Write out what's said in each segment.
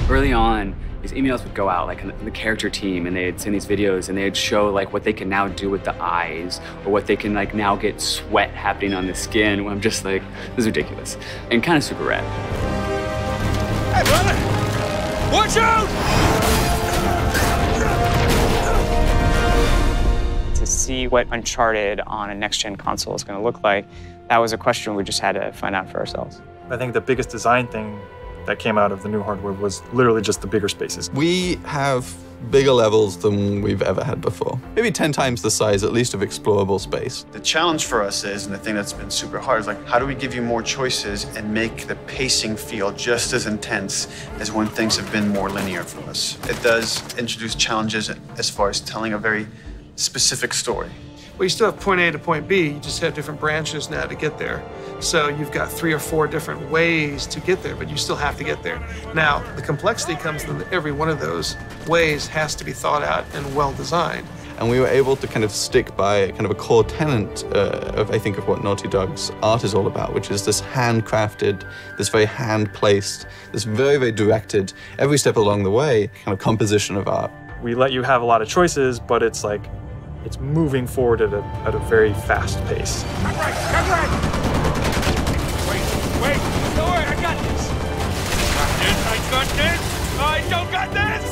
Early on, these emails would go out, like the character team, and they'd send these videos, and they'd show like what they can now do with the eyes, or what they can like now get sweat happening on the skin. I'm just like, this is ridiculous, and kind of super rad. Hey, brother! Watch out! To see what Uncharted on a next-gen console is going to look like, that was a question we just had to find out for ourselves. I think the biggest design thing that came out of the new hardware was literally just the bigger spaces. We have bigger levels than we've ever had before. Maybe 10 times the size, at least, of explorable space. The challenge for us is, and the thing that's been super hard, is like, how do we give you more choices and make the pacing feel just as intense as when things have been more linear for us? It does introduce challenges as far as telling a very specific story. Well, you still have point A to point B, you just have different branches now to get there. So you've got 3 or 4 different ways to get there, but you still have to get there. Now, the complexity comes in that every one of those ways has to be thought out and well designed. And we were able to kind of stick by kind of a core tenet of, I think, of what Naughty Dog's art is all about, which is this handcrafted, this very hand-placed, this very, very directed, every step along the way, kind of composition of art. We let you have a lot of choices, but it's like, it's moving forward at a very fast pace. Cut right! Wait, don't worry, I got this! I got this! I don't got this!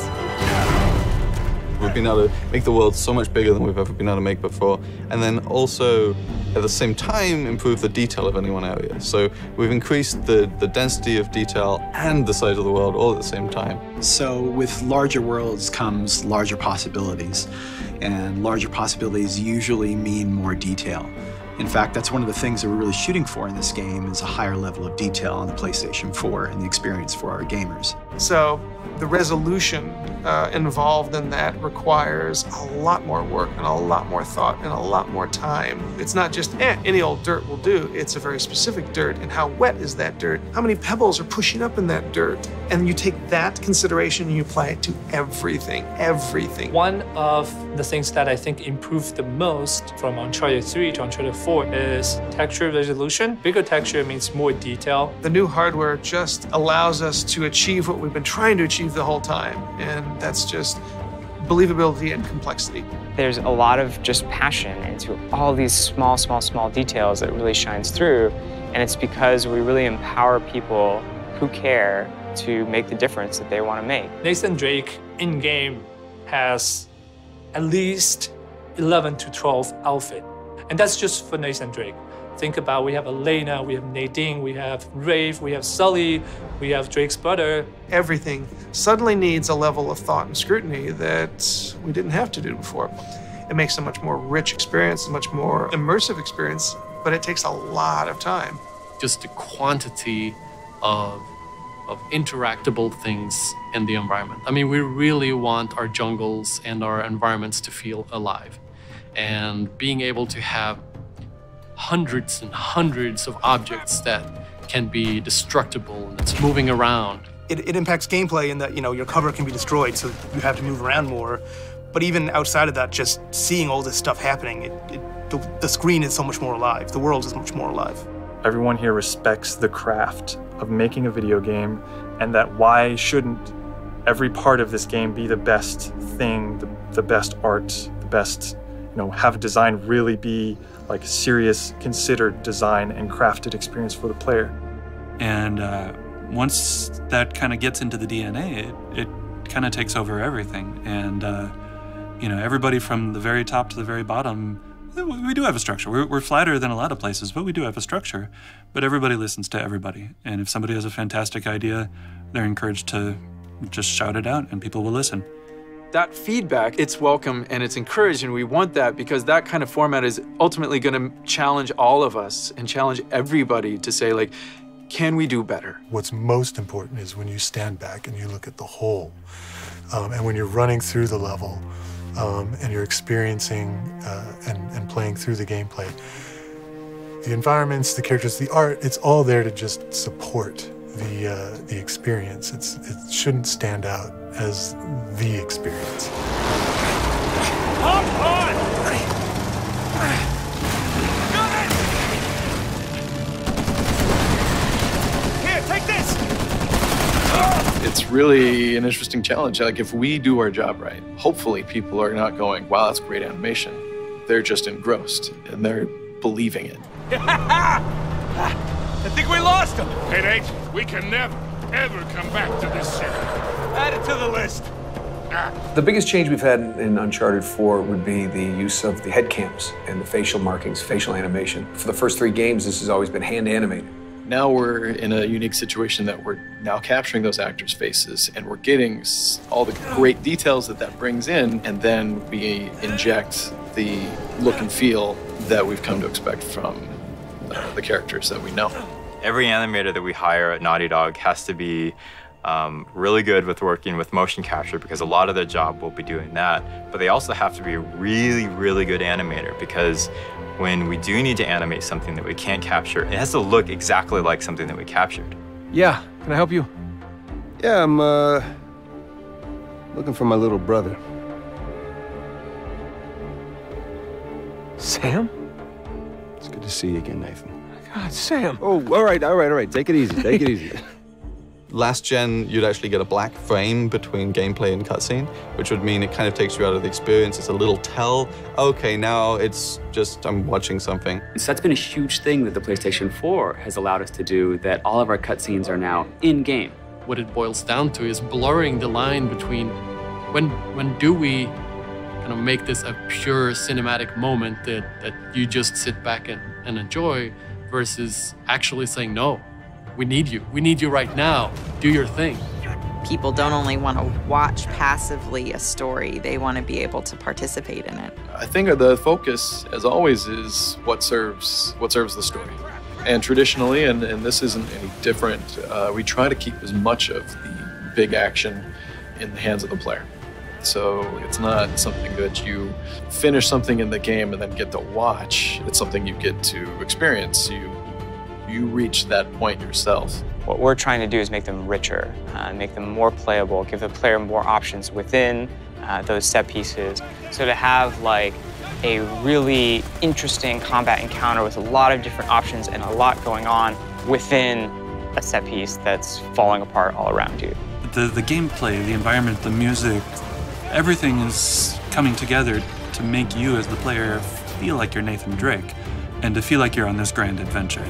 We've been able to make the world so much bigger than we've ever been able to make before, and then also, at the same time, improve the detail of any one area. So we've increased the density of detail and the size of the world all at the same time. So with larger worlds comes larger possibilities, and larger possibilities usually mean more detail. In fact, that's one of the things that we're really shooting for in this game is a higher level of detail on the PlayStation 4 and the experience for our gamers. So the resolution involved in that requires a lot more work and a lot more thought and a lot more time. It's not just, any old dirt will do. It's a very specific dirt, and how wet is that dirt? How many pebbles are pushing up in that dirt? And you take that consideration and you apply it to everything. One of the things that I think improved the most from Uncharted 3 to Uncharted 4 is texture resolution. Bigger texture means more detail. The new hardware just allows us to achieve what we've been trying to achieve the whole time, and that's just believability and complexity. There's a lot of just passion into all these small details that really shines through, and it's because we really empower people who care to make the difference that they want to make. Nathan Drake in-game has at least 11 to 12 outfits, and that's just for Nathan Drake. Think about, we have Elena, we have Nadine, we have Rafe, we have Sully, we have Drake's brother. Everything Suddenly needs a level of thought and scrutiny that we didn't have to do before. It makes a much more rich experience, a much more immersive experience, but it takes a lot of time. Just the quantity of interactable things in the environment. I mean, we really want our jungles and our environments to feel alive. And being able to have hundreds and hundreds of objects that can be destructible and it's moving around. It impacts gameplay in that, your cover can be destroyed, so you have to move around more. But even outside of that, just seeing all this stuff happening, the screen is so much more alive. The world is much more alive. Everyone here respects the craft of making a video game, and that why shouldn't every part of this game be the best thing, the best art, the best, have design really be like serious, considered design and crafted experience for the player. And once that kind of gets into the DNA, it kind of takes over everything. And, everybody from the very top to the very bottom, we do have a structure. We're flatter than a lot of places, but we do have a structure. But everybody listens to everybody. And if somebody has a fantastic idea, they're encouraged to just shout it out and people will listen. That feedback, it's welcome and it's encouraged, and we want that because that kind of format is ultimately going to challenge all of us and challenge everybody to say, like, can we do better? What's most important is when you stand back and you look at the whole, and when you're running through the level and you're experiencing and playing through the gameplay, the environments, the characters, the art, it's all there to just support the experience. It shouldn't stand out as the experience. Hop on! Here, take this! It's it's really an interesting challenge. Like if we do our job right, hopefully people are not going, wow, that's great animation. They're just engrossed and they're believing it. I think we lost him. Hey, Nate, we can never, ever come back to this city. Add it to the list. The biggest change we've had in Uncharted 4 would be the use of the head cams and the facial markings, facial animation. For the first 3 games, this has always been hand animated. Now we're in a unique situation that we're now capturing those actors' faces and we're getting all the great details that brings in, and then we inject the look and feel that we've come to expect from the characters that we know. Every animator that we hire at Naughty Dog has to be really good with working with motion capture, because a lot of their job will be doing that. But they also have to be a really, really good animator, because when we do need to animate something that we can't capture, it has to look exactly like something that we captured. Yeah, can I help you? Yeah, I'm looking for my little brother. Sam? It's good to see you again, Nathan. God, Sam. Oh, all right. Take it easy, take it easy. Last gen, you'd actually get a black frame between gameplay and cutscene, which would mean it kind of takes you out of the experience. It's a little tell. Okay, now it's just I'm watching something. So that's been a huge thing that the PlayStation 4 has allowed us to do, that all of our cutscenes are now in-game. What it boils down to is blurring the line between when do we kind of make this a pure cinematic moment that you just sit back and enjoy, versus actually saying, no, we need you right now, do your thing. People don't only want to watch passively a story, they want to be able to participate in it. I think the focus, as always, is what serves the story. And traditionally, and this isn't any different, we try to keep as much of the big action in the hands of the player. So it's not something that you finish something in the game and then get to watch. It's something you get to experience. You reach that point yourself. What we're trying to do is make them richer, make them more playable, give the player more options within those set pieces. So to have like a really interesting combat encounter with a lot of different options and a lot going on within a set piece that's falling apart all around you. The gameplay, the environment, the music, everything is coming together to make you as the player feel like you're Nathan Drake and to feel like you're on this grand adventure.